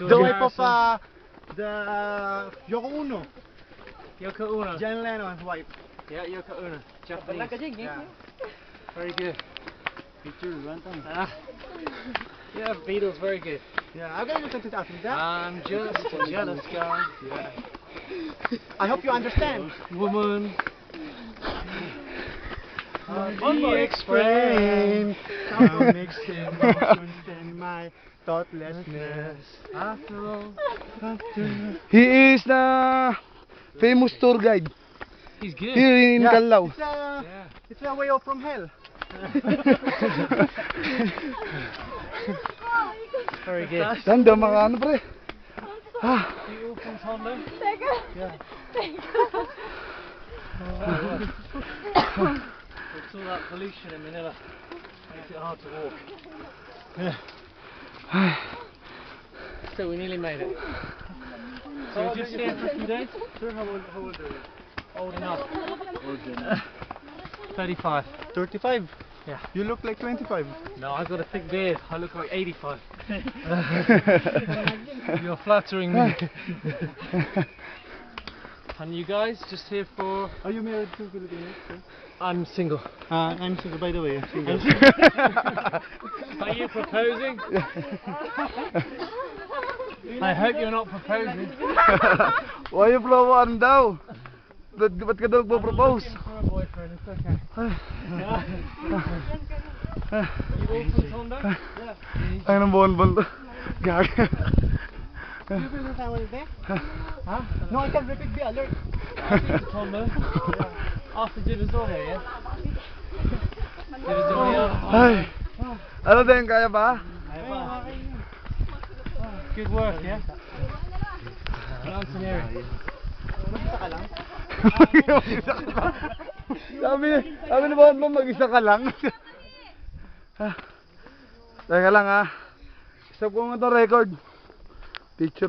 The wife of the Yoko Ono. Yoko Ono. John Lennon's wife. Yeah, Yoko Ono. Japanese. Yeah. Very good. Yeah, Beatles, very good. Yeah, I'm gonna listen to that. I'm just a jealous guy. Yeah. I hope you understand. Woman. Explain how mixed emotions and my thoughtlessness. After all, He is the famous tour guide he's good. here in Callao. Yeah. It's a way out from hell. Very good. Saan daw mga ano pre? You all from Tondo? Yeah. It's all that pollution in Manila. Makes it hard to walk. So we nearly made it. So we're just here for a few days? Sir, how old are you? Old enough. 35. 35. Yeah. You look like 25. No, I've got a thick beard. I look like 85. You're flattering me. And you guys just here for... Are you married to Filipinos? I'm single. I'm single, by the way. I'm single. Are you proposing? I hope you're not proposing. Why you flowan daw? Ba't ka daw propose? For a boyfriend, it's okay. You all from Tondo? Yeah. Ay, nang bon-bon to. Gag. You been with family there? Huh? No, I can repeat the alert. Tondo. After Jibbers here, yeah? Jibbers here. Ay. Ano din, kaya ba? Good work, yeah? Nice and airy. Mag-isa ka lang? Sabi ni Bon Bon, mag-isa ka lang. Teka lang ha. Stop ko nga ito record. Picture na.